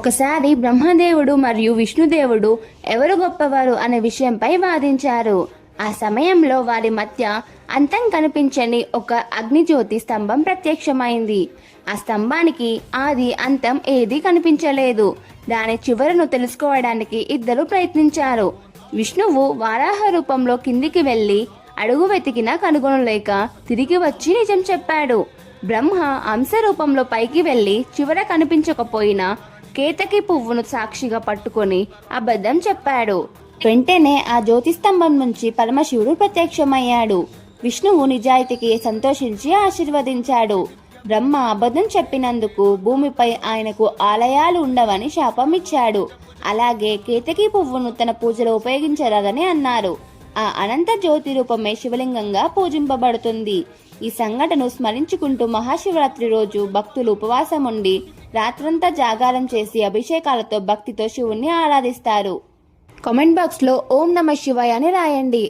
ఒకసారి బ్రహ్మదేవుడు మరియు విష్ణుదేవుడు ఎవరు గొప్పవారు అనే విషయంపై వాదించారు. ఆ సమయంలో వారి మధ్య అంతం కనిపించని ఒక అగ్నిజ్యోతి స్తంభం ప్రత్యక్షమైంది. ఆ స్తంభానికి ఆది అంతం ఏదీ కనిపించలేదు. దాని చివరను తెలుసుకోవడానికి ఇద్దరు ప్రయత్నించారు. విష్ణువు వారాహ రూపంలో కిందికి వెళ్లి అడుగు వెతికినా కనుగొనలేక తిరిగి వచ్చి నిజం చెప్పాడు. బ్రహ్మ అంశ రూపంలో పైకి వెళ్లి చివర కనిపించకపోయినా కేతకి పువ్వును సాక్షిగా పట్టుకొని అబద్ధం చెప్పాడు. వెంటనే ఆ జ్యోతిస్తంభం నుంచి పరమశివుడు ప్రత్యక్షమయ్యాడు. విష్ణువు నిజాయితీకి సంతోషించి ఆశీర్వదించాడు. బ్రహ్మ అబద్ధం చెప్పినందుకు భూమిపై ఆయనకు ఆలయాలు ఉండవని శాపం ఇచ్చాడు. అలాగే కేతకి పువ్వును తన పూజలో ఉపయోగించరాదని అన్నారు. ఆ అనంత జ్యోతి రూపమే శివలింగంగా పూజింపబడుతుంది. ఈ సంఘటనను స్మరించుకుంటూ మహాశివరాత్రి రోజు భక్తులు ఉపవాసం ఉండి రాత్రంతా జాగారం చేసి అభిషేకాలతో భక్తితో శివుణ్ణి ఆరాధిస్తారు. కామెంట్ బాక్స్ లో ఓం నమః శివాయ అని రాయండి.